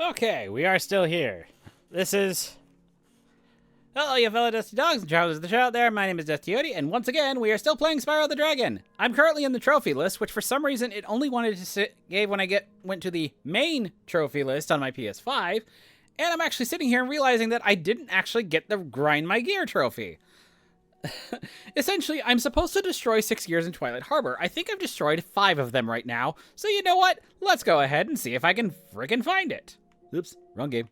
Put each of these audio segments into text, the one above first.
Okay, we are still here. This is... Hello, you fellow Dusty Dogs and travelers of the show out there. My name is Dusty Odie, and once again, we are still playing Spyro the Dragon. I'm currently in the trophy list, which for some reason it only wanted to gave when I went to the main trophy list on my PS5, and I'm actually sitting here and realizing that I didn't actually get the Grind My Gear trophy. Essentially, I'm supposed to destroy 6 gears in Twilight Harbor. I think I've destroyed 5 of them right now, so you know what? Let's go ahead and see if I can frickin' find it. Oops, wrong game.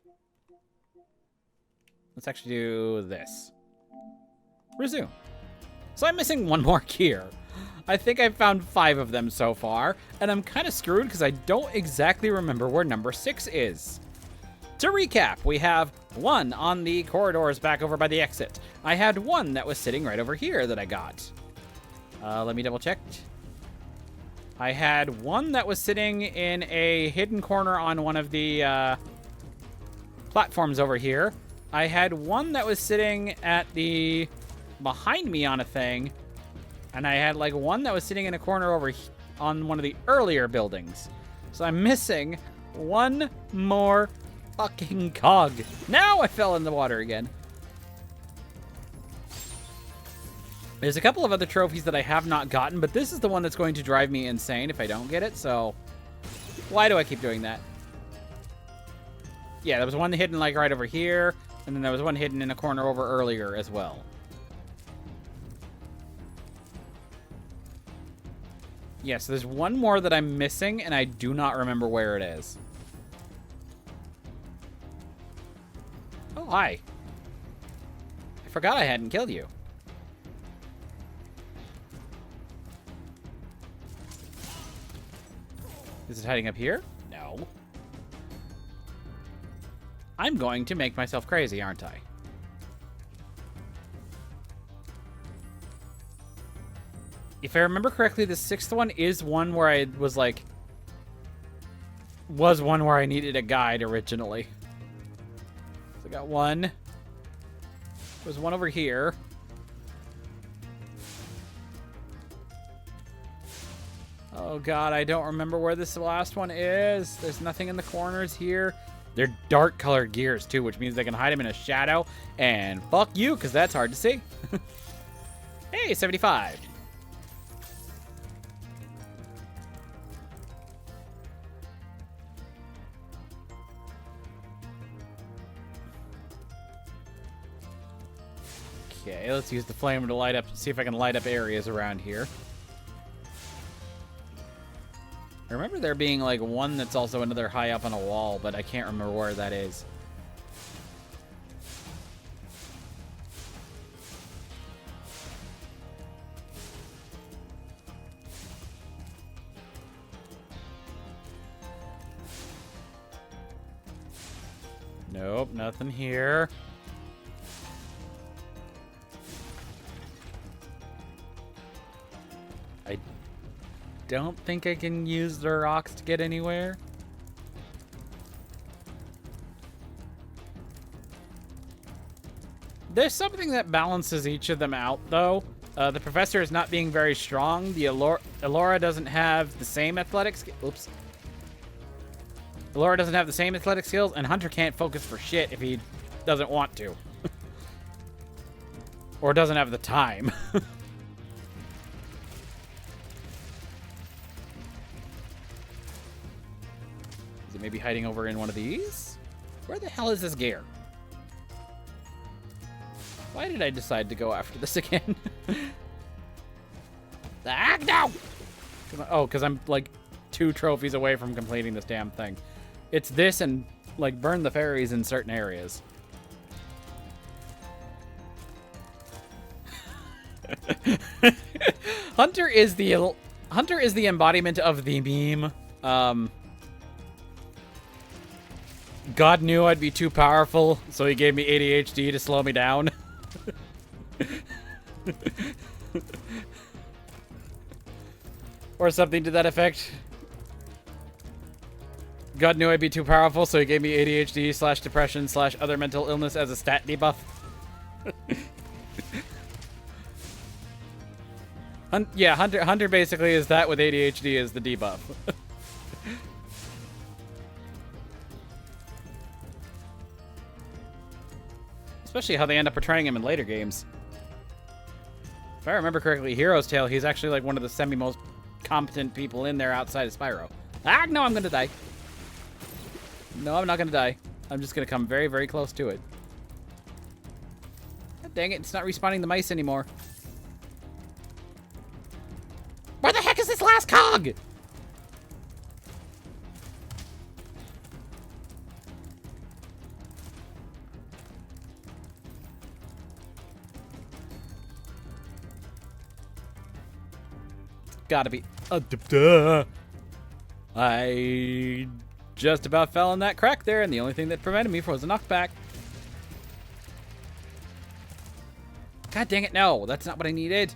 Let's actually do this. Resume. So I'm missing one more gear. I think I've found 5 of them so far, and I'm kind of screwed because I don't exactly remember where number 6 is. To recap, we have 1 on the corridors back over by the exit. I had 1 that was sitting right over here that I got. Let me double check. I had 1 that was sitting in a hidden corner on one of the platforms over here. I had 1 that was sitting at the behind me on a thing, and I had like 1 that was sitting in a corner over on one of the earlier buildings. So I'm missing 1 more fucking cog. Now I fell in the water again. There's a couple of other trophies that I have not gotten, but this is the one that's going to drive me insane if I don't get it, so why do I keep doing that? Yeah, there was 1 hidden like right over here, and then there was 1 hidden in a corner over earlier as well. Yeah, so there's 1 more that I'm missing, and I do not remember where it is. Oh, hi. I forgot I hadn't killed you. Is it hiding up here? No. I'm going to make myself crazy, aren't I? If I remember correctly, the 6th one is one where I was like... was one where I needed a guide originally. So I got 1. There's 1 over here. Oh god, I don't remember where this last one is. There's nothing in the corners here. They're dark colored gears too, which means they can hide them in a shadow. And fuck you, because that's hard to see. Hey, 75. Okay, let's use the flame to light up, see if I can light up areas around here. I remember there being like 1 that's also another high up on a wall, but I can't remember where that is. Nope, nothing here. I don't think I can use the rocks to get anywhere. There's something that balances each of them out, though. The professor is not being very strong. The Elora doesn't have the same athletic skills. Oops. Elora doesn't have the same athletic skills, and Hunter can't focus for shit if he doesn't want to. Or doesn't have the time. Maybe hiding over in one of these? Where the hell is this gear? Why did I decide to go after this again? Ah, no! Oh, because I'm like 2 trophies away from completing this damn thing. It's this and like burn the fairies in certain areas. Hunter is the embodiment of the meme. God knew I'd be too powerful, so he gave me ADHD to slow me down. Or something to that effect. God knew I'd be too powerful, so he gave me ADHD / depression / other mental illness as a stat debuff. Yeah, Hunter basically is that with ADHD as the debuff. Especially how they end up portraying him in later games. If I remember correctly, Hero's Tale, he's actually like one of the semi-most competent people in there outside of Spyro. Ah, no, I'm gonna die. No, I'm not gonna die. I'm just gonna come very, very close to it. God dang it, it's not respawning the mice anymore. Where the heck is this last cog? Gotta be. I just about fell in that crack there, and the only thing that prevented me was a knockback. God dang it, no. That's not what I needed.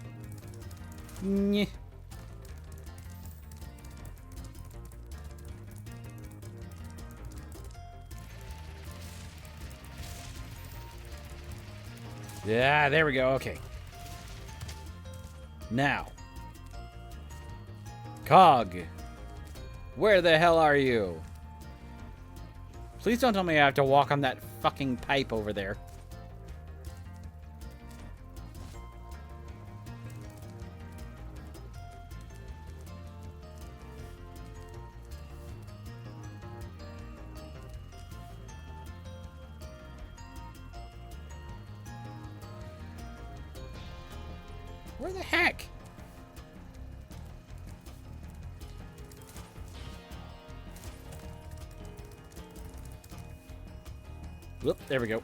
Nyeh. Yeah, there we go. Okay. Now. Cog. Where the hell are you? Please don't tell me I have to walk on that fucking pipe over there. Where the heck? Whoop, there we go.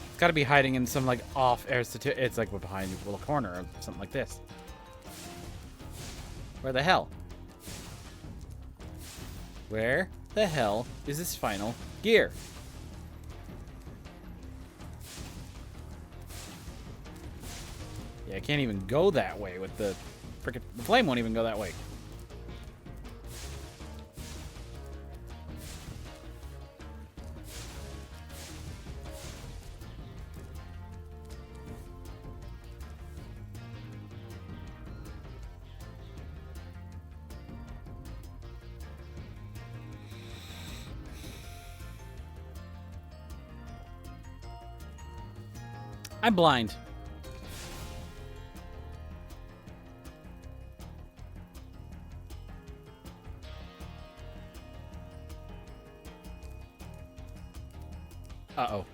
It's gotta be hiding in some, like, off air. It's like behind a little corner or something like this. Where the hell? Where the hell is this final gear? Yeah, I can't even go that way with the frickin' the flame won't even go that way. I'm blind. Uh-oh.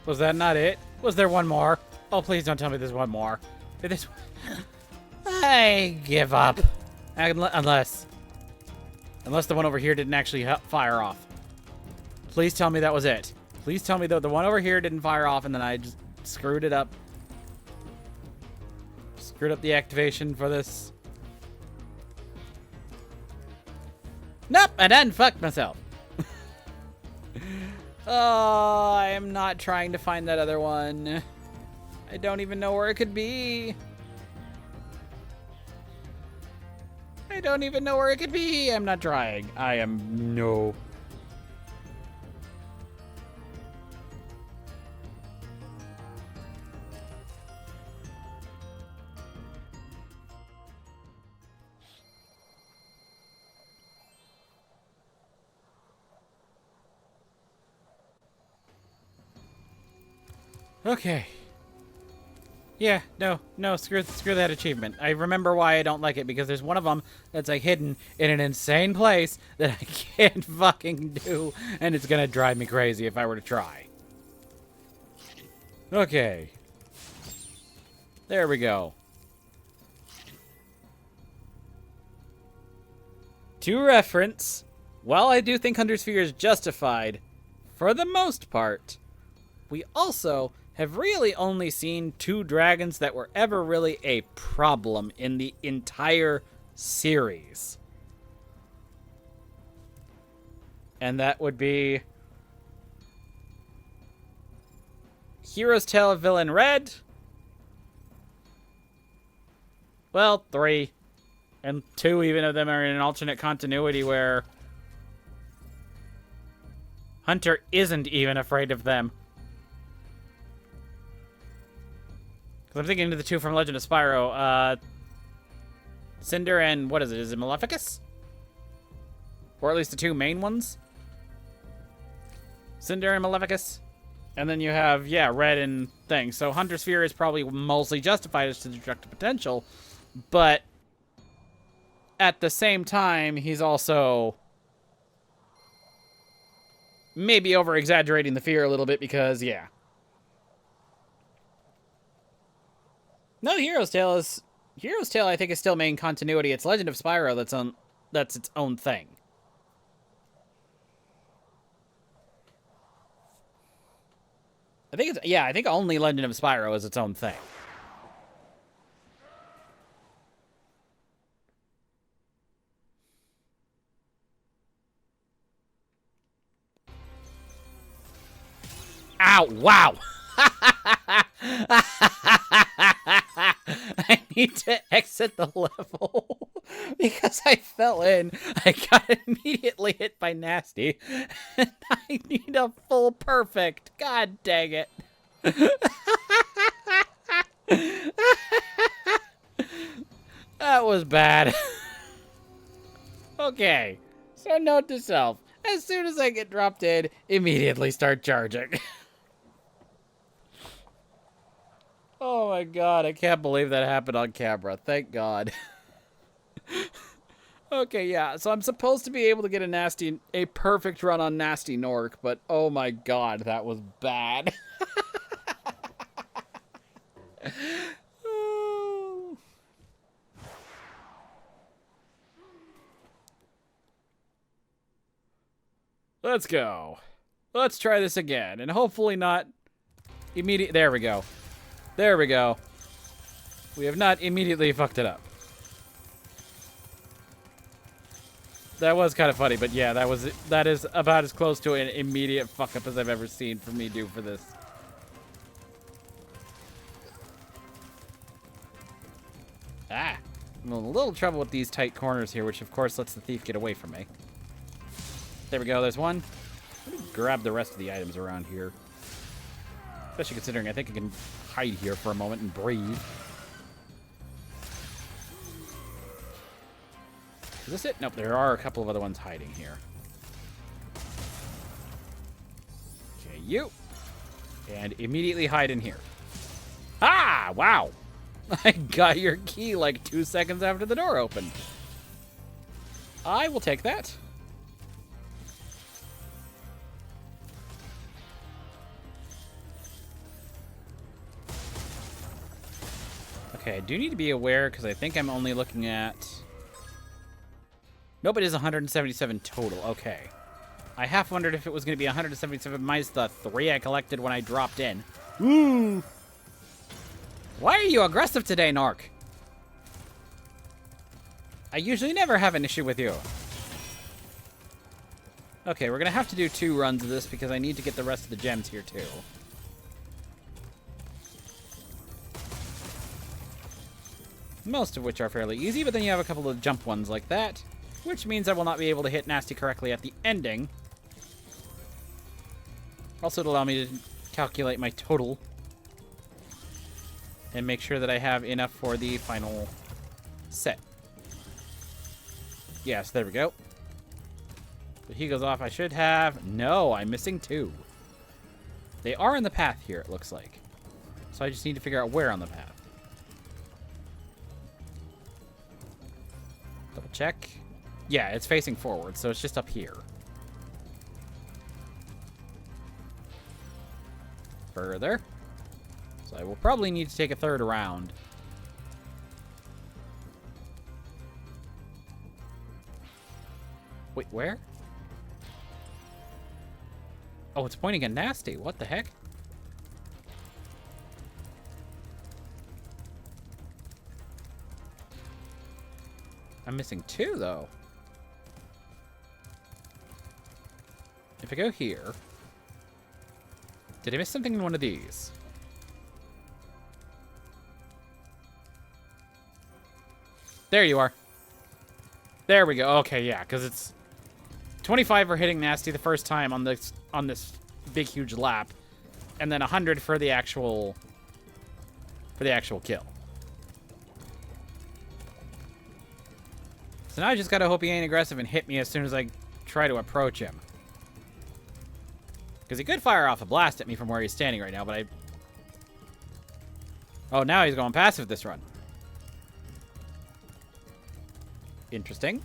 Was that not it? Was there one more? Oh, please don't tell me there's one more. This... I give up. Unless the one over here didn't actually fire off. Please tell me that was it. Please tell me that the one over here didn't fire off and then I just screwed it up. Screwed up the activation for this. Nope, I done fucked myself. Oh, I am not trying to find that other one. I don't even know where it could be. I don't even know where it could be. I'm not trying. I am no. Okay. Yeah, no, screw that achievement. I remember why I don't like it, because there's one of them that's like hidden in an insane place that I can't fucking do, and it's gonna drive me crazy if I were to try. Okay. There we go. To reference, while I do think Hunter's Fear is justified, for the most part, we also have really only seen 2 dragons that were ever really a problem in the entire series. And that would be Hero's Tale of Villain Red. Well, 3. And 2 even of them are in an alternate continuity where Hunter isn't even afraid of them. I'm thinking of the 2 from Legend of Spyro. Cinder and, what is it? Is it Maleficus? Or at least the two main ones. Cinder and Maleficus. And then you have, yeah, red and thing. So Hunter's Fear is probably mostly justified as to destructive potential. But at the same time, he's also maybe over-exaggerating the fear a little bit because, yeah. No, Hero's Tale, I think, is still main continuity. It's Legend of Spyro that's its own thing. I think only Legend of Spyro is its own thing. Ow, wow. I need to exit the level because I fell in. I got immediately hit by Gnasty, and I need a full perfect. God dang it. That was bad. Okay, so note to self. As soon as I get dropped in, immediately start charging. Oh my god, I can't believe that happened on camera. Thank God. Okay, yeah, so I'm supposed to be able to get a perfect run on Gnasty Nork, but oh my god, that was bad. Oh. Let's go. Let's try this again, and hopefully not immediate. There we go. There we go. We have not immediately fucked it up. That was kind of funny, but yeah, that is about as close to an immediate fuck up as I've ever seen for me do for this. Ah, I'm in a little trouble with these tight corners here, which of course lets the thief get away from me. There we go, there's one. Let me grab the rest of the items around here. Especially considering I think I can hide here for a moment and breathe. Is this it? Nope, there are a couple of other ones hiding here. Okay, you. And immediately hide in here. Ah, wow. I got your key like 2 seconds after the door opened. I will take that. Okay, I do need to be aware because I think I'm only looking at... Nope, it is 177 total. Okay. I half wondered if it was going to be 177 minus the 3 I collected when I dropped in. Ooh. Why are you aggressive today, Nork? I usually never have an issue with you. Okay, we're going to have to do 2 runs of this because I need to get the rest of the gems here, too. Most of which are fairly easy, but then you have a couple of jump ones like that, which means I will not be able to hit Gnasty correctly at the ending. Also, it'll allow me to calculate my total and make sure that I have enough for the final set. Yes, there we go. But he goes off. I should have... No, I'm missing 2. They are in the path here, it looks like. So I just need to figure out where on the path. Double check. Yeah, it's facing forward, so it's just up here. Further. So I will probably need to take a 3rd round. Wait, where? Oh, it's pointing at Gnasty. What the heck? I'm missing 2, though. If I go here... Did I miss something in one of these? There you are. There we go. Okay, yeah, because it's 25 for hitting Gnasty the first time on this big huge lap, and then 100 for the actual kill. So now I just gotta hope he ain't aggressive and hit me as soon as I try to approach him. Because he could fire off a blast at me from where he's standing right now, but I... Oh, now he's going passive this run. Interesting.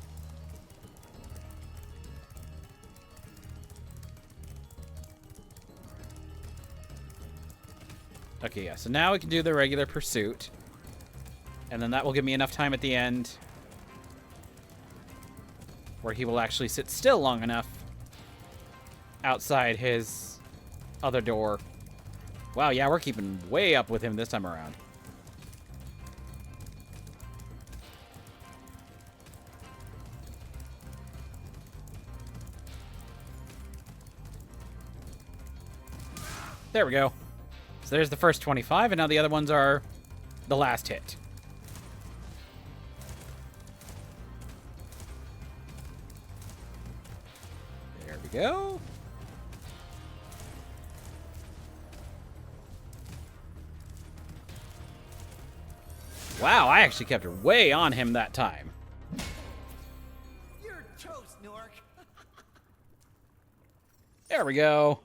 Okay, yeah, so now we can do the regular pursuit. And then that will give me enough time at the end where he will actually sit still long enough outside his other door. Wow, yeah, we're keeping way up with him this time around. There we go. So there's the first 25, and now the other ones are the last hit. There we go. Wow, I actually kept her way on him that time. You're toast, Nork. There we go.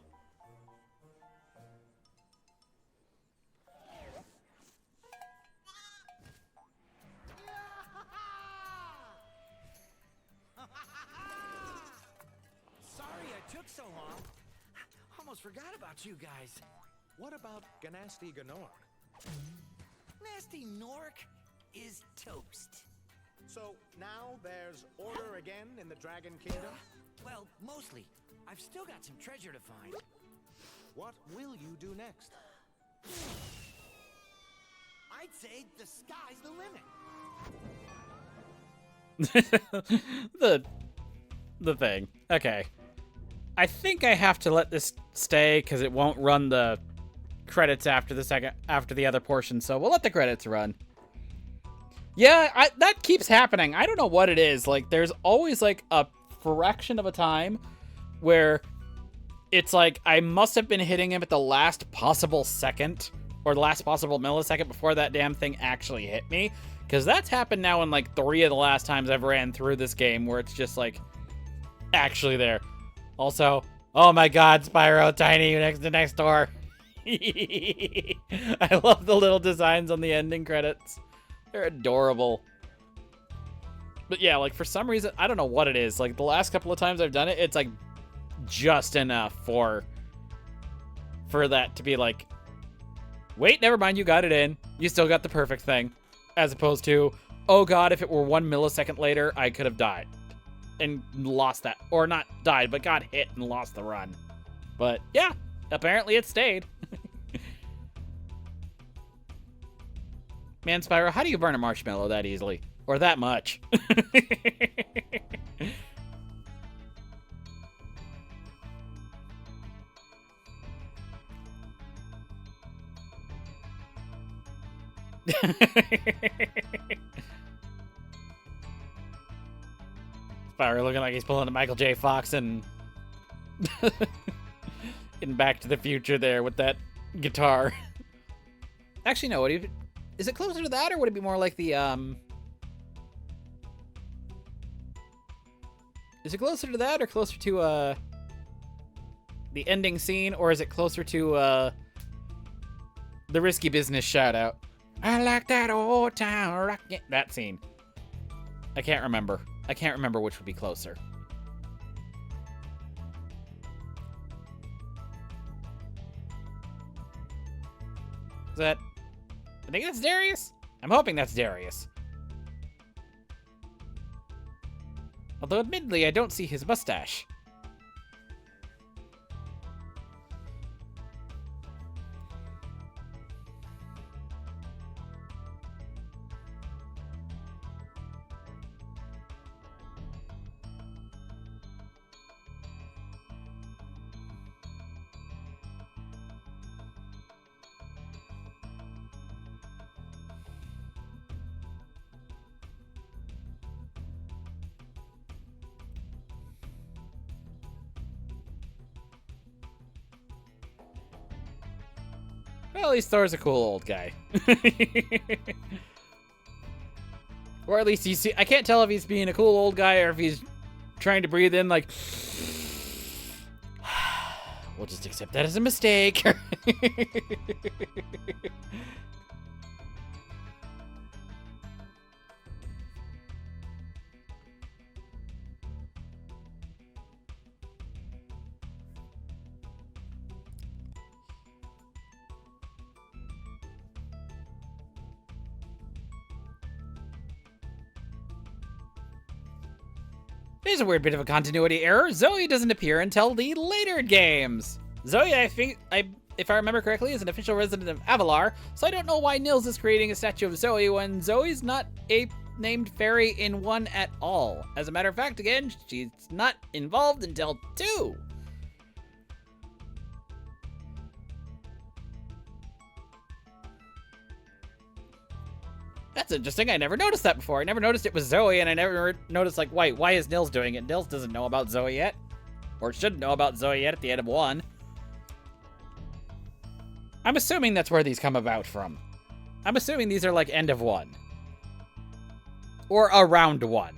Sorry I took so long. Almost forgot about you guys. What about Gnasty Gnork? Nasty Nork is toast. So now there's order again in the Dragon Kingdom? Well, mostly. I've still got some treasure to find. What will you do next? I'd say the sky's the limit. the thing. Okay. I think I have to let this stay because it won't run the credits after the other portion, so we'll let the credits run. Yeah, that keeps happening. I don't know what it is. Like, there's always like a fraction of a time where it's like I must have been hitting him at the last possible second or the last possible millisecond before that damn thing actually hit me. Because that's happened now in like 3 of the last times I've ran through this game where it's just like actually there. Also, oh my god, Spyro, tiny next door. I love the little designs on the ending credits. They're adorable. But yeah, like for some reason, I don't know what it is. Like the last couple of times I've done it, it's like just enough for that to be like, wait, never mind, you got it in. You still got the perfect thing. As opposed to, oh god, if it were 1 millisecond later, I could have died. And lost that. Or not died, but got hit and lost the run. But yeah, apparently it stayed. Man, Spyro, how do you burn a marshmallow that easily? Or that much? Spyro looking like he's pulling a Michael J. Fox and in Back to the Future there with that guitar. Actually, no. Is it closer to that, or would it be more like the Is it closer to that, or closer to the ending scene, or is it closer to the Risky Business shout out? I like that old town rockin'. That scene. I can't remember. I can't remember which would be closer. Is that... I think that's Darius? I'm hoping that's Darius. Although admittedly, I don't see his mustache. Well, at least Thor's a cool old guy. Or at least I can't tell if he's being a cool old guy or if he's trying to breathe in like... We'll just accept that as a mistake. There's a weird bit of a continuity error. Zoe doesn't appear until the later games. Zoe, I think, if I remember correctly, is an official resident of Avalar, so I don't know why Nils is creating a statue of Zoe when Zoe's not a named fairy in 1 at all. As a matter of fact, again, she's not involved until 2. That's interesting. I never noticed that before. I never noticed it was Zoe, and I never noticed, like, why is Nils doing it? Nils doesn't know about Zoe yet. Or shouldn't know about Zoe yet at the end of 1. I'm assuming that's where these come about from. I'm assuming these are, like, end of 1. Or around 1.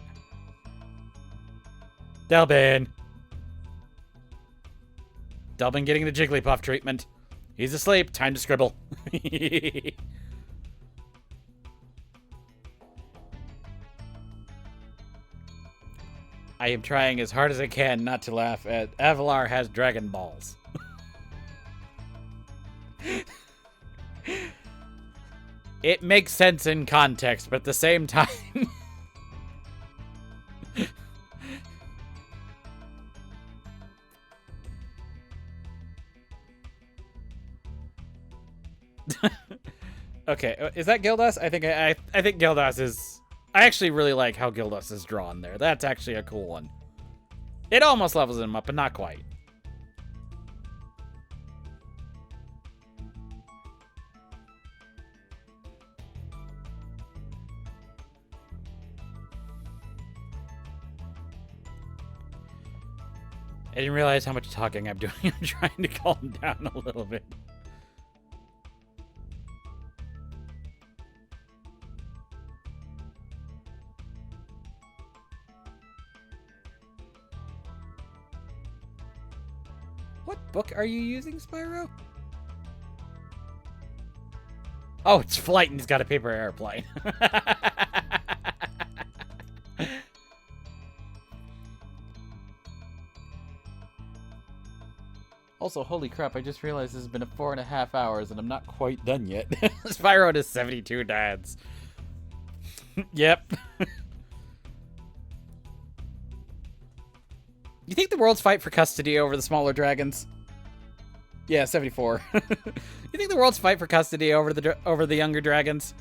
Delbin. Delbin getting the Jigglypuff treatment. He's asleep. Time to scribble. I am trying as hard as I can not to laugh at Avalar has Dragon Balls. It makes sense in context, but at the same time... Okay, is that Gildas? I think Gildas is... I actually really like how Gildas is drawn there. That's actually a cool one. It almost levels him up, but not quite. I didn't realize how much talking I'm doing. I'm trying to calm down a little bit. What book are you using, Spyro? Oh, it's Flight, and he's got a paper airplane. Also, holy crap, I just realized this has been 4.5 hours, and I'm not quite done yet. Spyro has 72 dads. Yep. You think the worlds fight for custody over the smaller dragons? Yeah, 74. You think the worlds fight for custody over the younger dragons?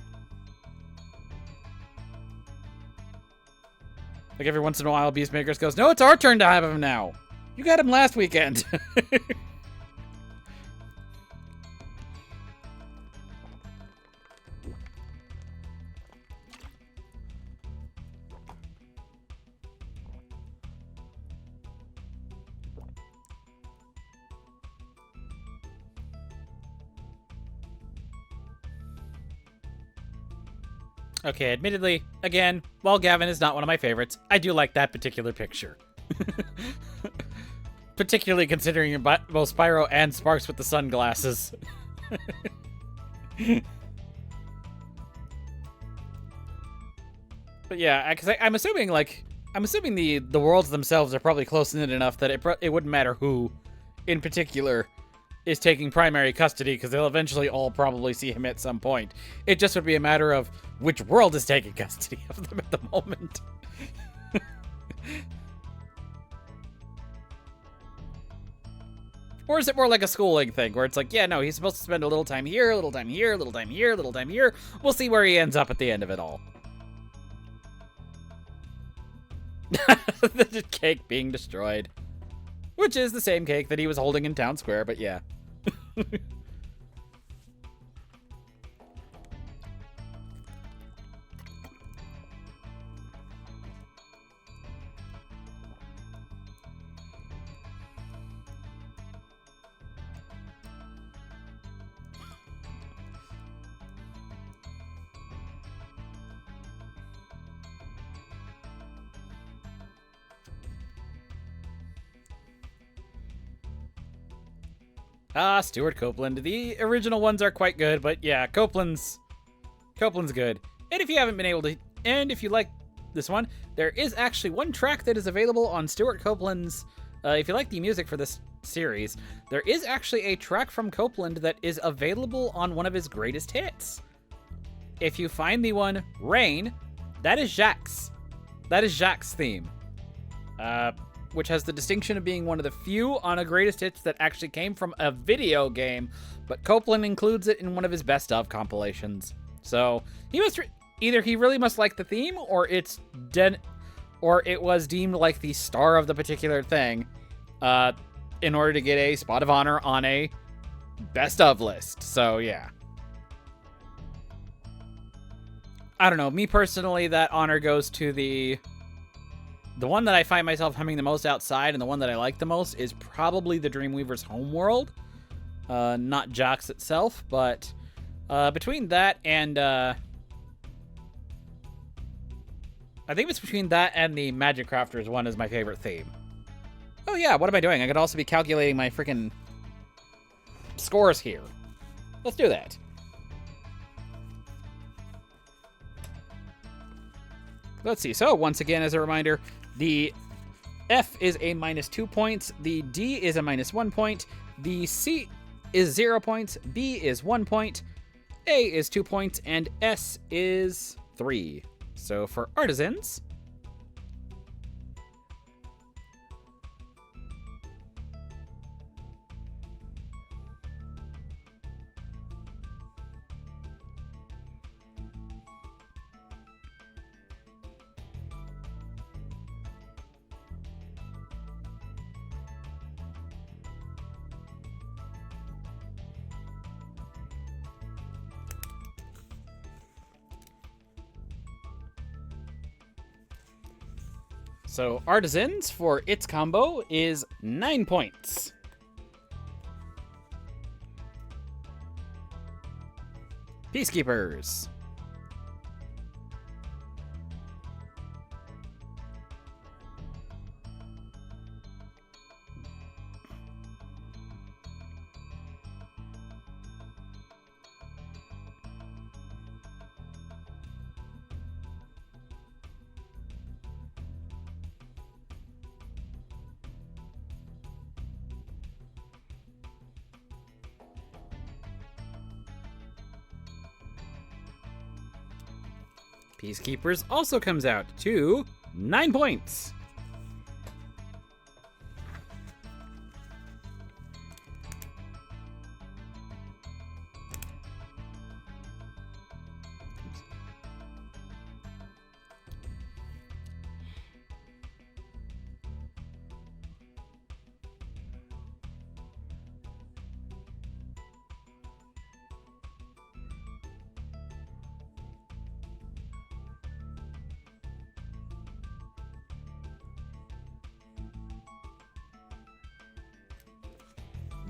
Like every once in a while, Beastmakers goes, "No, it's our turn to have him now. You got him last weekend." Okay, admittedly, again, while Gavin is not one of my favorites, I do like that particular picture. Particularly considering both Spyro and Sparks with the sunglasses. But yeah, because I'm assuming, like, the worlds themselves are probably close knit enough that it wouldn't matter who, in particular, is taking primary custody, because they'll eventually all probably see him at some point. It just would be a matter of which world is taking custody of them at the moment. Or is it more like a schooling thing, where it's like, yeah, no, he's supposed to spend a little time here, a little time here, a little time here, a little time here. We'll see where he ends up at the end of it all. The cake being destroyed. Which is the same cake that he was holding in Town Square, but yeah. Stuart Copeland. The original ones are quite good, but yeah, Copeland's good. And if you haven't been able to, and if you like this one, there is actually one track that is available on Stuart Copeland's, if you like the music for this series, there is actually a track from Copeland that is available on one of his greatest hits. If you find the one, Rain, that is Jacques. That is Jacques' theme. Which has the distinction of being one of the few on a greatest hits that actually came from a video game, but Copeland includes it in one of his best of compilations. So he must either he really must like the theme, or it was deemed like the star of the particular thing, in order to get a spot of honor on a best of list. So yeah. I don't know. Me personally, that honor goes to the one that I find myself humming the most outside, and the one that I like the most is probably the Dreamweaver's Homeworld. Not Jacques itself, but between that and I think it's between that and the Magic Crafters one is my favorite theme. Oh yeah, what am I doing? I could also be calculating my freaking scores here. Let's do that. Let's see. So once again, as a reminder, the F is a -2 points, the D is a -1 point, the C is 0 points, B is 1 point, A is 2 points, and S is 3. So for artisans, artisans for its combo is 9 points. Peacekeepers. Peacekeepers also comes out to 9 points.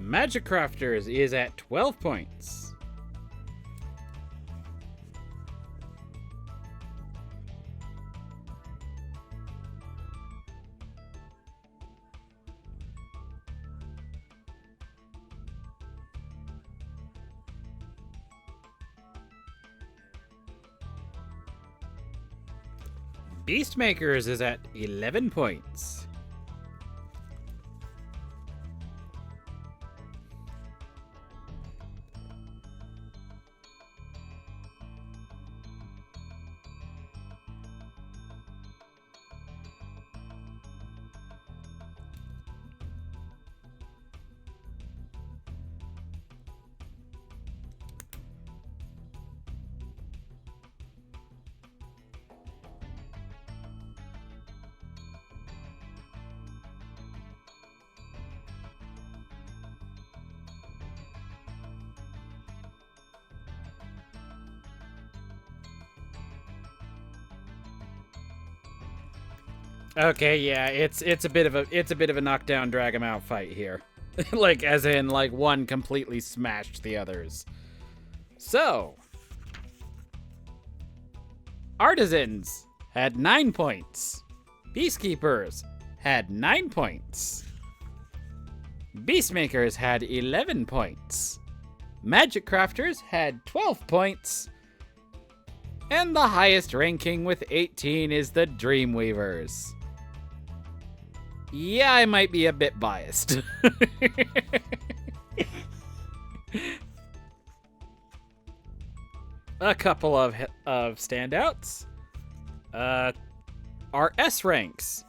Magic Crafters is at 12 points. Beastmakers is at 11 points. Okay, yeah, it's a bit of a knockdown, drag 'em out fight here. Like, as in, like, one completely smashed the others. So, Artisans had 9 points. Peacekeepers had 9 points. Beastmakers had 11 points. Magic Crafters had 12 points. And the highest ranking with 18 is the Dreamweavers. Yeah, I might be a bit biased. A couple of standouts. Our S ranks.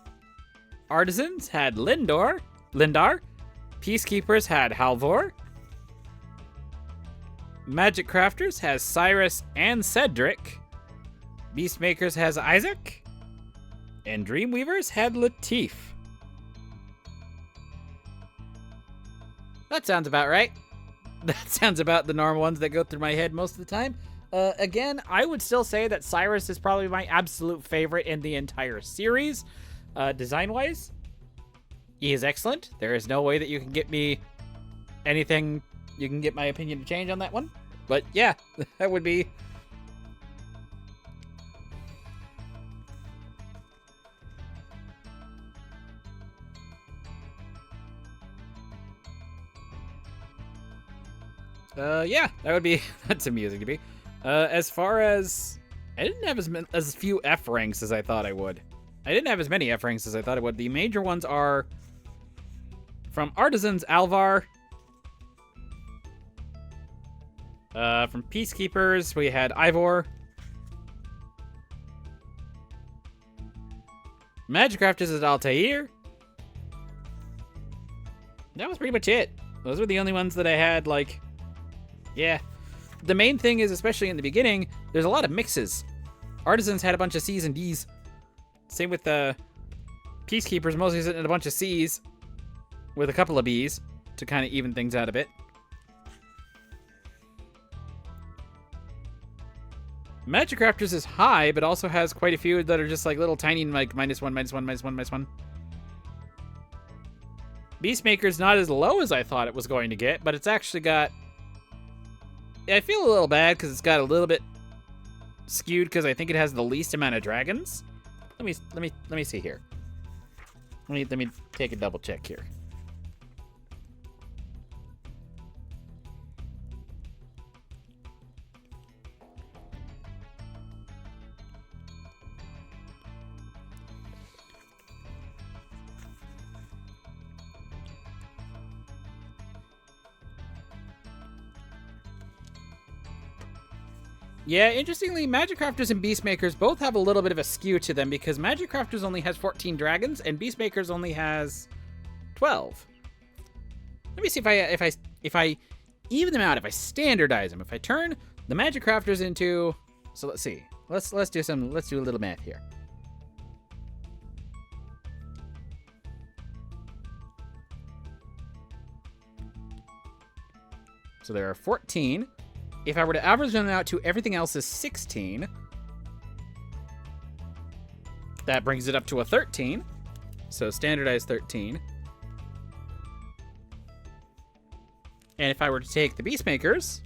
Artisans had Lindar. Peacekeepers had Halvor. Magic Crafters has Cyrus and Cedric. Beastmakers has Isaac. And Dreamweavers had Latif. That sounds about right. That sounds about the normal ones that go through my head most of the time. Again, I would still say that Cyrus is probably my absolute favorite in the entire series, design-wise. He is excellent. There is no way that you can get me anything, you can get my opinion to change on that one. But yeah, that would be... yeah, that would be, that's amusing to me. As far as, I didn't have as few F ranks as I thought I would. I didn't have as many F ranks as I thought I would. The major ones are from Artisans, Alvar. From Peacekeepers, we had Ivor. Magic Crafters is Altair. That was pretty much it. Those were the only ones that I had, like... Yeah. The main thing is, especially in the beginning, there's a lot of mixes. Artisans had a bunch of C's and D's. Same with the Peacekeepers, mostly sitting in a bunch of C's with a couple of B's to kind of even things out a bit. Magic Crafters is high, but also has quite a few that are just like little tiny, like -1, -1, -1, -1. Beastmaker's not as low as I thought it was going to get, but it's actually got... I feel a little bad because it's got a little bit skewed because I think it has the least amount of dragons. Let me see here. Let me take a double check here. Yeah, interestingly, Magic Crafters and Beastmakers both have a little bit of a skew to them because Magic Crafters only has 14 dragons and Beastmakers only has 12. Let me see if I even them out, if I standardize them, if I turn the Magic Crafters into... So let's see. Let's do a little math here. So there are 14. If I were to average them out to everything else is 16, that brings it up to a 13. So standardized 13. And if I were to take the Beastmakers,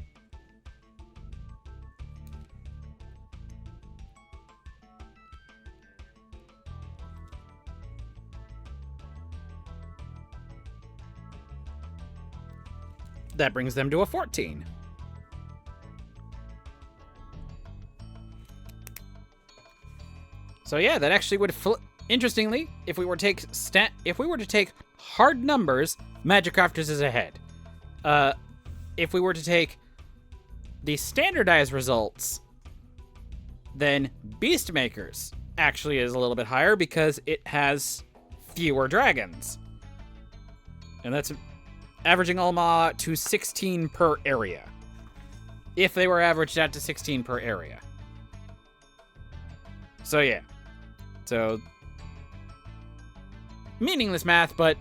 that brings them to a 14. So yeah, that actually would interestingly, if we were to take hard numbers, Magic Crafters is ahead. If we were to take the standardized results, then Beastmakers actually is a little bit higher because it has fewer dragons. And that's averaging them out to 16 per area. If they were averaged out to 16 per area. So yeah. So, meaningless math, but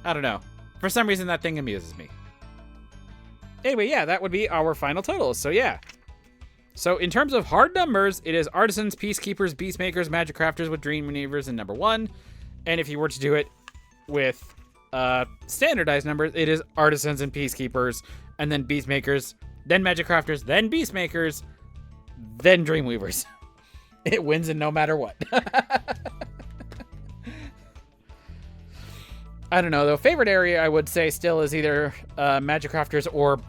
I don't know. For some reason, that thing amuses me. Anyway, yeah, that would be our final totals. So, yeah. So, in terms of hard numbers, it is Artisans, Peacekeepers, Beastmakers, Magic Crafters with Dreamweavers in number 1. And if you were to do it with standardized numbers, it is Artisans and Peacekeepers, and then Beastmakers, then Magic Crafters, then Beastmakers, then Dreamweavers. It wins in no matter what. I don't know, though. Favorite area, I would say, still is either Magic Crafters or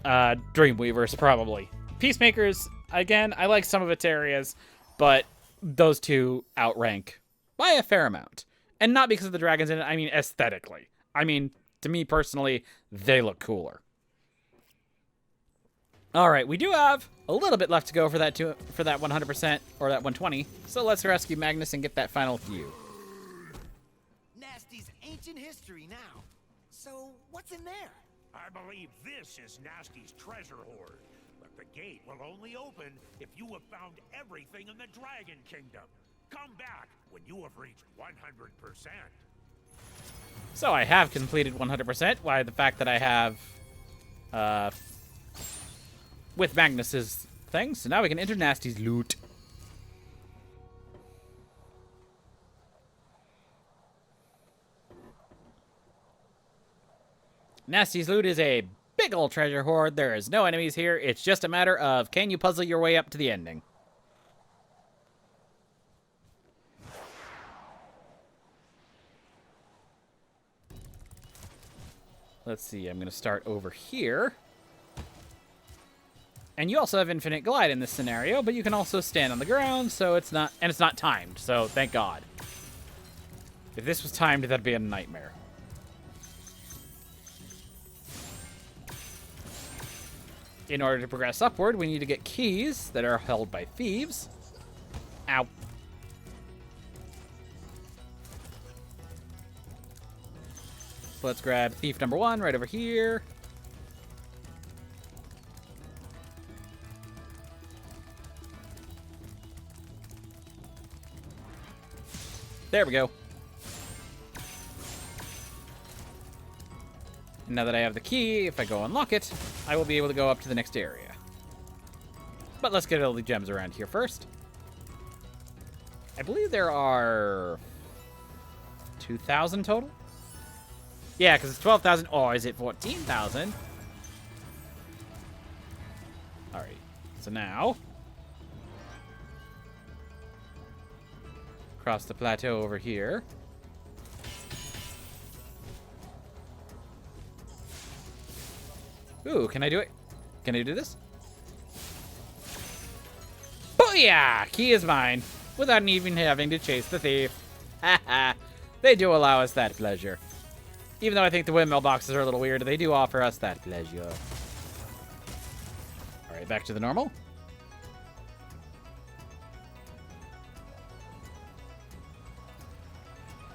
Dreamweavers, probably. Peacemakers, again, I like some of its areas, but those two outrank by a fair amount. And not because of the dragons in it, I mean aesthetically. I mean, to me personally, they look cooler. All right, we do have a little bit left to go for that 100% or that 120. So let's rescue Magnus and get that final few. Gnasty's ancient history now. So, what's in there? I believe this is Gnasty's treasure hoard. But the gate will only open if you have found everything in the Dragon Kingdom. Come back when you have reached 100%. So I have completed 100%. Why the fact that I have with Magnus's thing. So now we can enter Gnasty's loot. Gnasty's loot is a big old treasure hoard. There is no enemies here. It's just a matter of can you puzzle your way up to the ending. Let's see, I'm going to start over here. And you also have infinite glide in this scenario, but you can also stand on the ground, so it's not timed, so thank God. If this was timed, that'd be a nightmare. In order to progress upward, we need to get keys that are held by thieves. Ow. So let's grab thief number 1 right over here. There we go. And now that I have the key, if I go unlock it, I will be able to go up to the next area. But let's get all the gems around here first. I believe there are 2,000 total? Yeah, because it's 12,000. Oh, is it 14,000? All right. So now, across the plateau over here. Ooh, can I do it? Can I do this? Booyah! Key is mine, without even having to chase the thief. Haha. They do allow us that pleasure. Even though I think the windmill boxes are a little weird, they do offer us that pleasure. All right, back to the normal.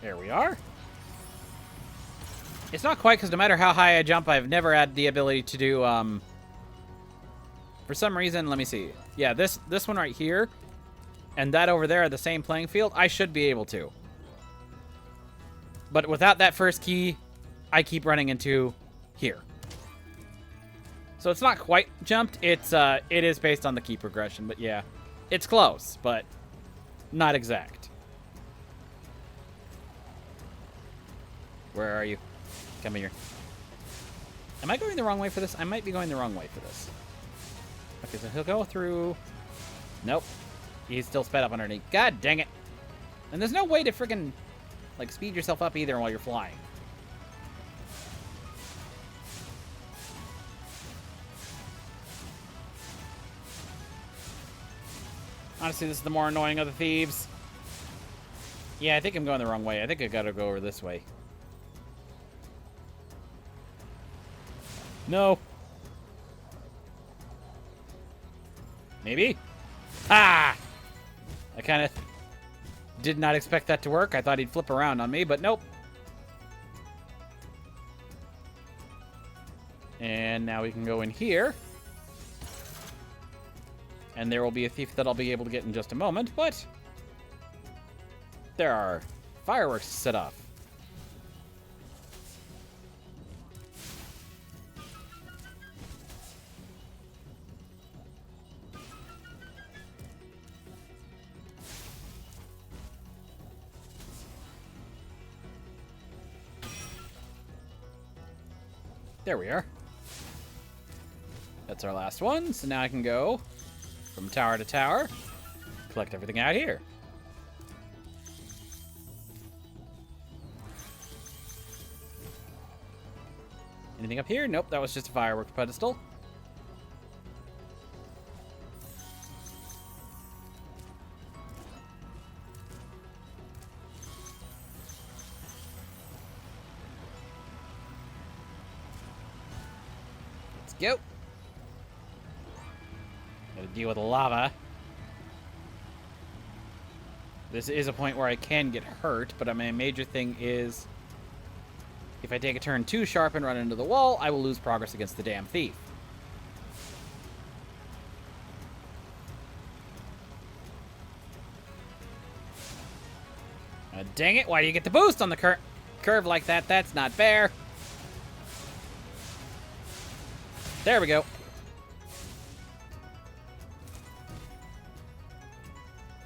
There we are. It's not quite, because no matter how high I jump, I've never had the ability to do, for some reason, let me see. Yeah, this one right here, and that over there at the same playing field, I should be able to. But without that first key, I keep running into here. So it's not quite jumped. It is based on the key progression, but yeah. It's close, but not exact. Where are you? Come here. Am I going the wrong way for this? I might be going the wrong way for this. Okay, so he'll go through. Nope. He's still sped up underneath. God dang it. And there's no way to freaking, like, speed yourself up either while you're flying. Honestly, this is the more annoying of the thieves. Yeah, I think I'm going the wrong way. I think I gotta go over this way. No. Maybe? Ah! I kind of did not expect that to work. I thought he'd flip around on me, but nope. And now we can go in here. And there will be a thief that I'll be able to get in just a moment, but there are fireworks set off. There we are. That's our last one. So now I can go from tower to tower, collect everything out here. Anything up here? Nope, that was just a fireworks pedestal. Let's go. Gotta deal with lava. This is a point where I can get hurt, but my major thing is if I take a turn too sharp and run into the wall, I will lose progress against the damn thief. Dang it, why do you get the boost on the curve like that? That's not fair. There we go.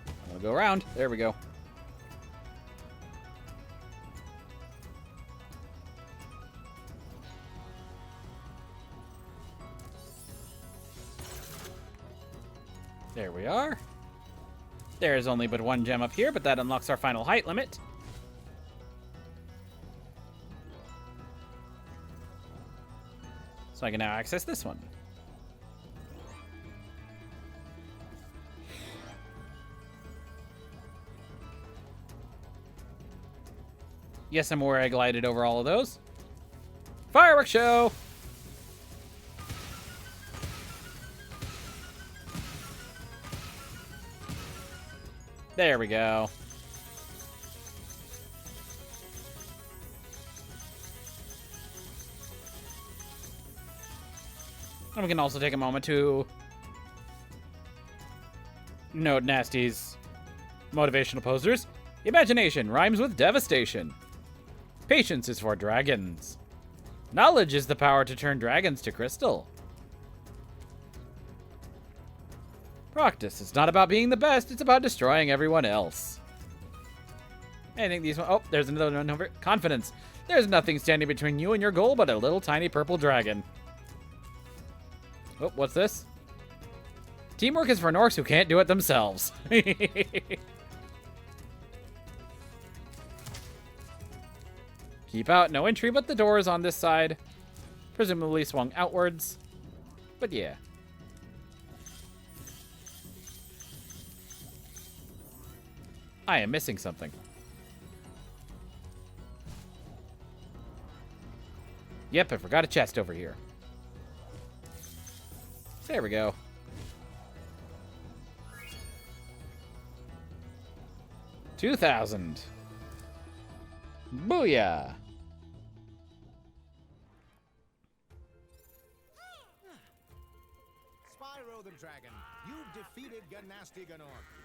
I'm gonna go around. There we go. There we are. There's only but one gem up here, but that unlocks our final height limit. So I can now access this one. Yes, I'm aware I glided over all of those. Fireworks show! There we go. And we can also take a moment to note Gnasty's motivational posters. Imagination rhymes with devastation. Patience is for dragons. Knowledge is the power to turn dragons to crystal. Practice is not about being the best, it's about destroying everyone else. I think these one. Oh, there's another one over. Confidence. There's nothing standing between you and your goal but a little tiny purple dragon. Oh, what's this? Teamwork is for Norks who can't do it themselves. Keep out, no entry, but the door is on this side. Presumably swung outwards. But yeah. I am missing something. Yep, I forgot a chest over here. There we go. $2,000. Booyah! Spyro the Dragon, you've defeated Gnasty,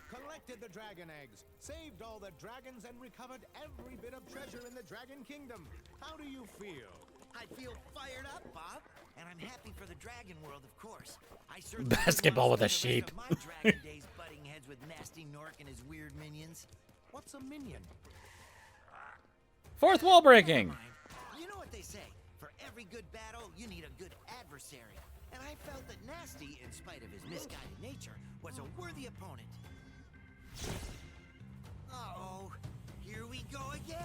collected the dragon eggs, saved all the dragons, and recovered every bit of treasure in the Dragon Kingdom. How do you feel? I feel fired up, Bob. And I'm happy for the dragon world, of course. I certainly Basketball with a wouldn't sheep. wanna spend the rest of my dragon days butting heads with Gnasty Nork and his weird minions. What's a minion? Fourth wall breaking. Never mind. You know what they say. For every good battle, you need a good adversary. And I felt that Gnasty, in spite of his misguided nature, was a worthy opponent. Uh-oh. Here we go again.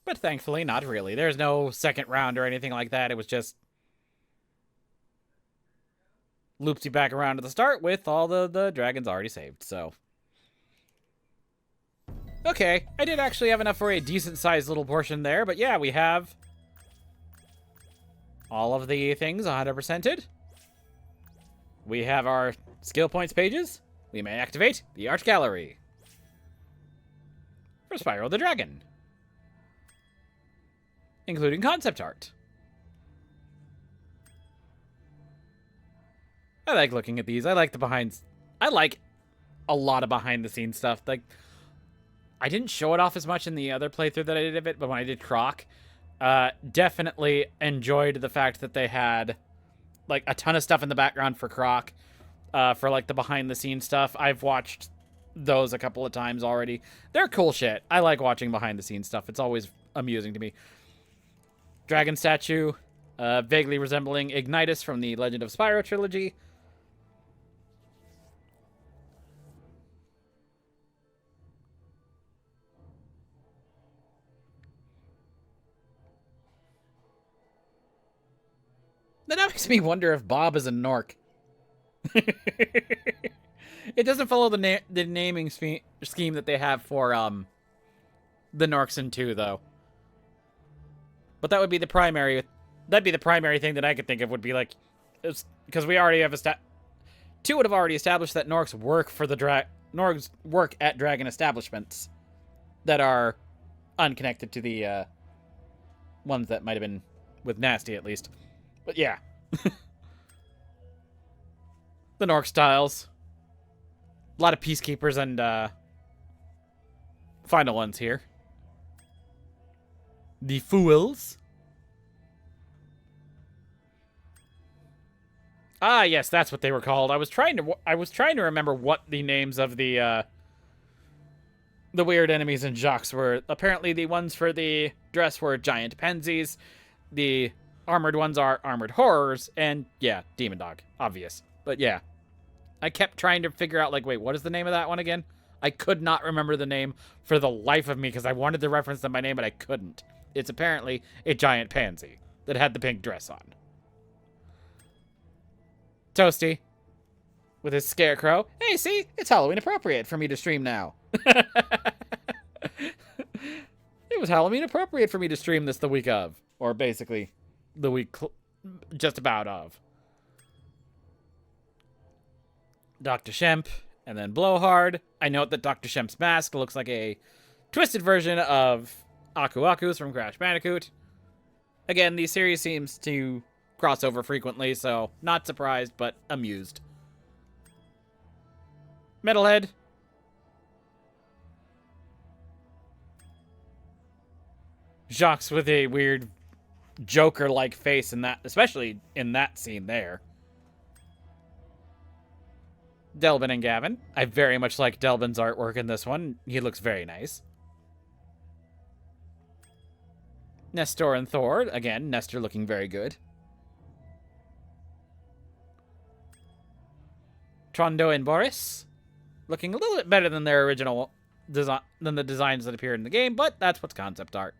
But thankfully, not really. There's no second round or anything like that. It was just loops you back around to the start with all the dragons already saved, so. Okay, I did actually have enough for a decent-sized little portion there, but yeah, we have all of the things 100%ed. We have our skill points pages. We may activate the art gallery for Spyro the Dragon, including concept art. I like looking at these. I like I like a lot of behind-the-scenes stuff. Like, I didn't show it off as much in the other playthrough that I did of it, but when I did Croc, definitely enjoyed the fact that they had, like, a ton of stuff in the background for Croc, for, like, the behind-the-scenes stuff. I've watched those a couple of times already. They're cool shit. I like watching behind-the-scenes stuff. It's always amusing to me. Dragon statue, vaguely resembling Ignitus from the Legend of Spyro trilogy. makes me wonder if Bob is a Nork. It doesn't follow the naming scheme that they have for the Norks in 2, though. But that would be the primary. That'd be the primary thing that I could think of. Would be like, because we already have 2 would have already established that Norks work for the Norks work at dragon establishments that are unconnected to the ones that might have been with Gnasty, at least. But yeah. The Nork styles. A lot of peacekeepers and final ones here. The Fools. Ah, yes, that's what they were called. I was trying to remember what the names of the weird enemies in Jacques were. Apparently, the ones for the dress were giant pansies. The armored ones are armored horrors, and yeah, demon dog, obvious. But yeah, I kept trying to figure out, like, wait, what is the name of that one again? I could not remember the name for the life of me because I wanted to reference them by name, but I couldn't. It's apparently a giant pansy that had the pink dress on. Toasty, with his scarecrow. Hey, see? It's Halloween appropriate for me to stream now. It was Halloween appropriate for me to stream this the week of. Or basically, the week just about of. Dr. Shemp, and then Blowhard. I note that Dr. Shemp's mask looks like a twisted version of Aku Aku's from Crash Bandicoot. Again, the series seems to cross over frequently, so not surprised, but amused. Metalhead. Jacques with a weird Joker-like face in that, especially in that scene there. Delbin and Gavin. I very much like Delbin's artwork in this one. He looks very nice. Nestor and Thor. Again, Nestor looking very good. Trondo and Boris. Looking a little bit better than their original design, than the designs that appeared in the game, but that's what's concept art.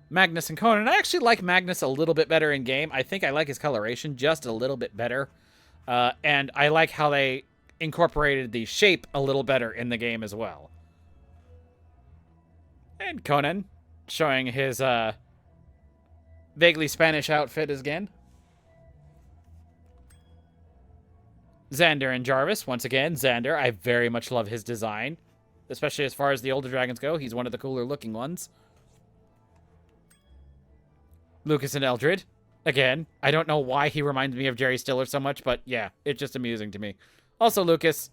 Magnus and Conan. I actually like Magnus a little bit better in game. I think I like his coloration just a little bit better. And I like how they incorporated the shape a little better in the game as well. And Conan, showing his vaguely Spanish outfit again. Xander and Jarvis, once again. Xander, I very much love his design. Especially as far as the older dragons go. He's one of the cooler looking ones. Lucas and Eldred. Again, I don't know why he reminds me of Jerry Stiller so much, but yeah, it's just amusing to me. Also, Lucas.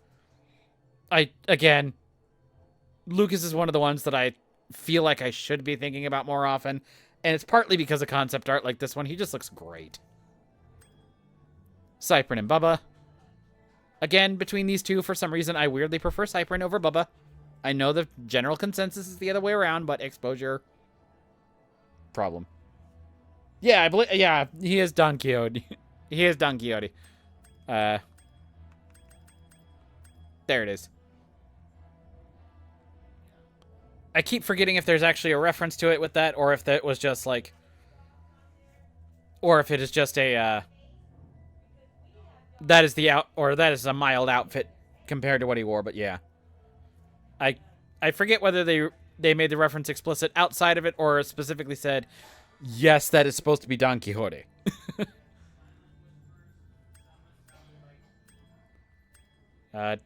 Lucas is one of the ones that I feel like I should be thinking about more often. And it's partly because of concept art like this one. He just looks great. Cyprin and Bubba. Again, between these two, for some reason, I weirdly prefer Cyprin over Bubba. I know the general consensus is the other way around, but exposure... problem. Yeah, he is Don Quixote. He is Don Quixote. There it is. I keep forgetting if there's actually a reference to it with that, or if that was just like... Or if it is just a, that is a mild outfit compared to what he wore, but yeah. I forget whether they made the reference explicit outside of it, or specifically said... Yes, that is supposed to be Don Quixote.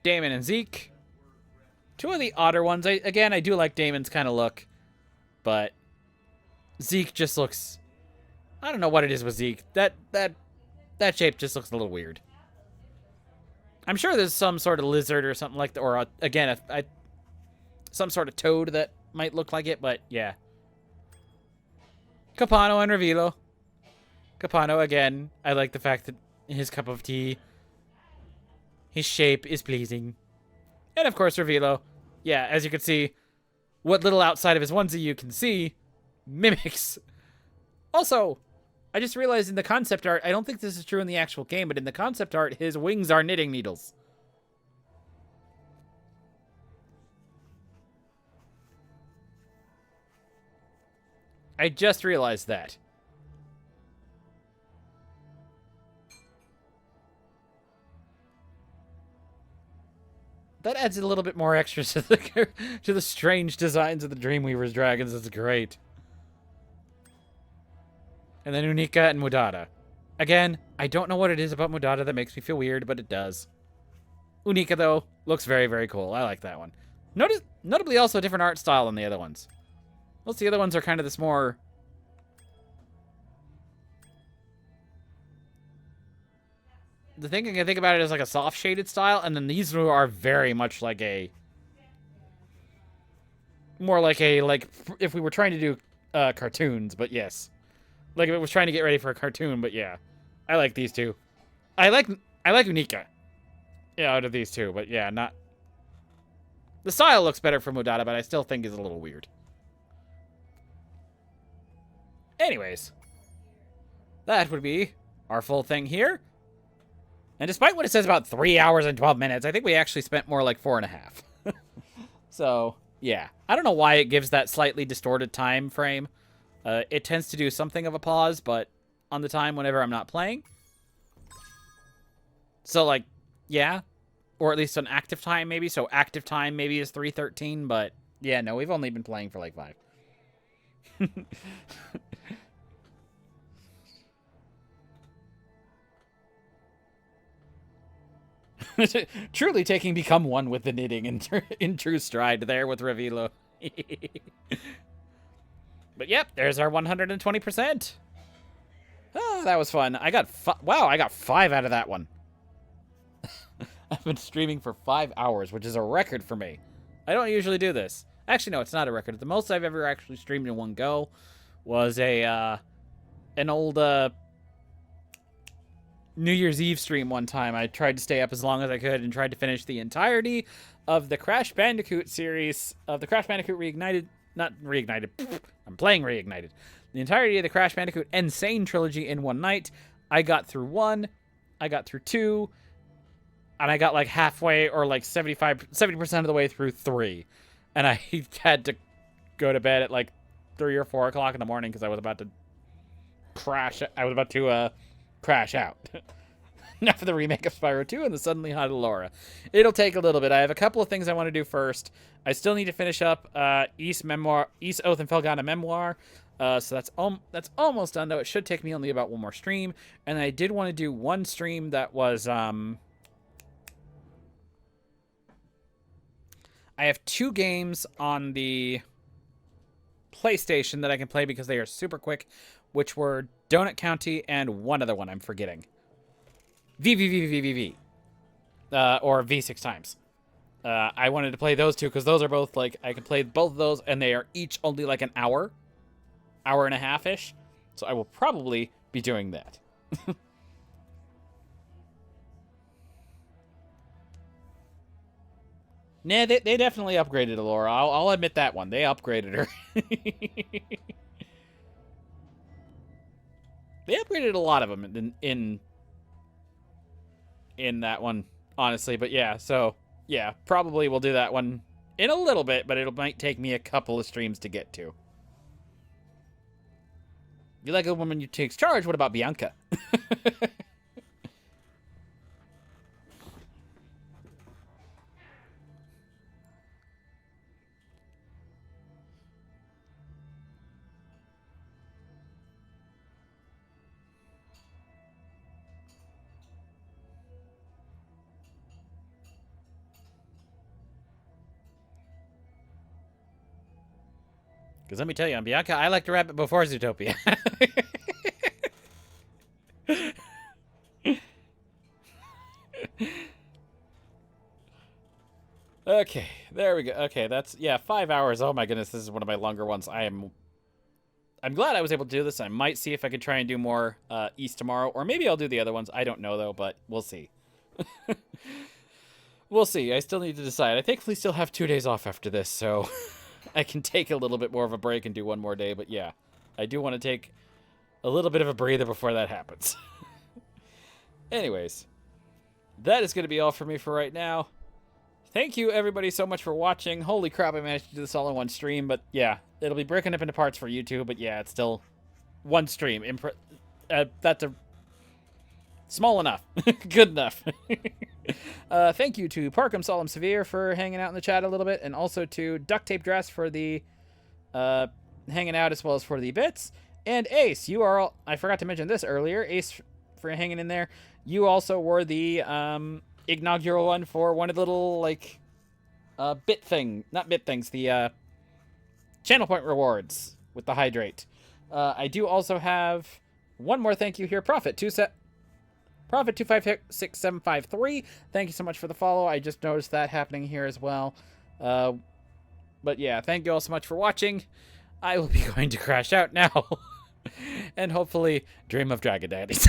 Damon and Zeke. Two of the odder ones. I do like Damon's kind of look. But Zeke just looks... I don't know what it is with Zeke. That shape just looks a little weird. I'm sure there's some sort of lizard or something like that. Or, some sort of toad that might look like it, but yeah. Capano and Revilo. Capano, again, I like the fact that his cup of tea, his shape is pleasing. And of course, Revilo. Yeah, as you can see, what little outside of his onesie you can see mimics. Also, I just realized in the concept art, I don't think this is true in the actual game, but in the concept art, his wings are knitting needles. I just realized that. that adds a little bit more extra to the strange designs of the Dreamweaver's dragons. It's great. And then Unica and Mudada. Again, I don't know what it is about Mudada that makes me feel weird, but it does. Unica, though, looks very, very cool. I like that one. Notably also a different art style than the other ones. Most of the other ones are kind of this more... The thing I can think about it is like a soft shaded style, and then these are very much like a... More like a, like, if we were trying to do cartoons, but yes. Like if it was trying to get ready for a cartoon, but yeah. I like these two. I like Unica. Yeah, out of these two, but yeah, not... The style looks better for Mudada, but I still think is a little weird. Anyways. That would be our full thing here. And despite what it says about 3 hours and 12 minutes, I think we actually spent more like 4.5. So, yeah. I don't know why it gives that slightly distorted time frame. It tends to do something of a pause, but on the time whenever I'm not playing. So, like, yeah. Or at least on active time, maybe. So, active time maybe is 3:13, but yeah, no, we've only been playing for like 5. Truly taking Become One with the knitting in true stride there with Revilo. But yep, there's our 120%. Oh, that was fun. I got 5 out of that one. I've been streaming for 5 hours, which is a record for me. I don't usually do this. Actually, no, it's not a record. The most I've ever actually streamed in one go was an old New Year's Eve stream one time. I tried to stay up as long as I could and tried to finish the entirety of the Crash Bandicoot series, of the Crash Bandicoot Reignited. Not Reignited. I'm playing Reignited. The entirety of the Crash Bandicoot Insane trilogy in one night. I got through 1. I got through 2. And I got like halfway or like 70% of the way through 3. And I had to go to bed at like 3 or 4 o'clock in the morning because I was about to crash. I was about to crash out. Now for the remake of Spyro 2 and the Suddenly Hot Laura. It'll take a little bit. I have a couple of things I want to do first. I still need to finish up East Oath and Felghana Memoir. So that's almost done, though. It should take me only about one more stream. And I did want to do one stream that was... I have 2 games on the PlayStation that I can play because they are super quick, which were Donut County and one other one I'm forgetting. VVVVVV. Or V6 times. I wanted to play those 2 because those are both, like, I can play both of those, and they are each only, like, an hour and a half-ish. So I will probably be doing that. Nah, they definitely upgraded Alora. I'll admit that one. They upgraded her. They upgraded a lot of them in that one, honestly. But yeah, so yeah, probably we'll do that one in a little bit, but it might take me a couple of streams to get to. You like a woman who takes charge? What about Bianca? Because let me tell you, on Bianca, I liked Rabbit before Zootopia. Okay, there we go. Okay, that's, yeah, 5 hours. Oh my goodness, this is one of my longer ones. I'm glad I was able to do this. I might see if I can try and do more East tomorrow, or maybe I'll do the other ones. I don't know, though, but we'll see. We'll see. I still need to decide. I thankfully still have 2 days off after this, so... I can take a little bit more of a break and do one more day, but yeah, I do want to take a little bit of a breather before that happens. Anyways, that is going to be all for me for right now. Thank you, everybody, so much for watching. Holy crap, I managed to do this all in one stream, but yeah, it'll be broken up into parts for YouTube, but yeah, it's still one stream. That's small enough. Good enough. Thank you to Parkham Solemn Severe for hanging out in the chat a little bit, and also to Duct Tape Dress for the hanging out as well as for the bits. And Ace, you are all, I forgot to mention this earlier. Ace for hanging in there. You also were the inaugural one for one of the little like not bit things, the channel point rewards with the hydrate. I do also have one more thank you here, Prophet 256753. Thank you so much for the follow. I just noticed that happening here as well. But yeah, thank you all so much for watching. I will be going to crash out now and hopefully dream of Dragon Daddies.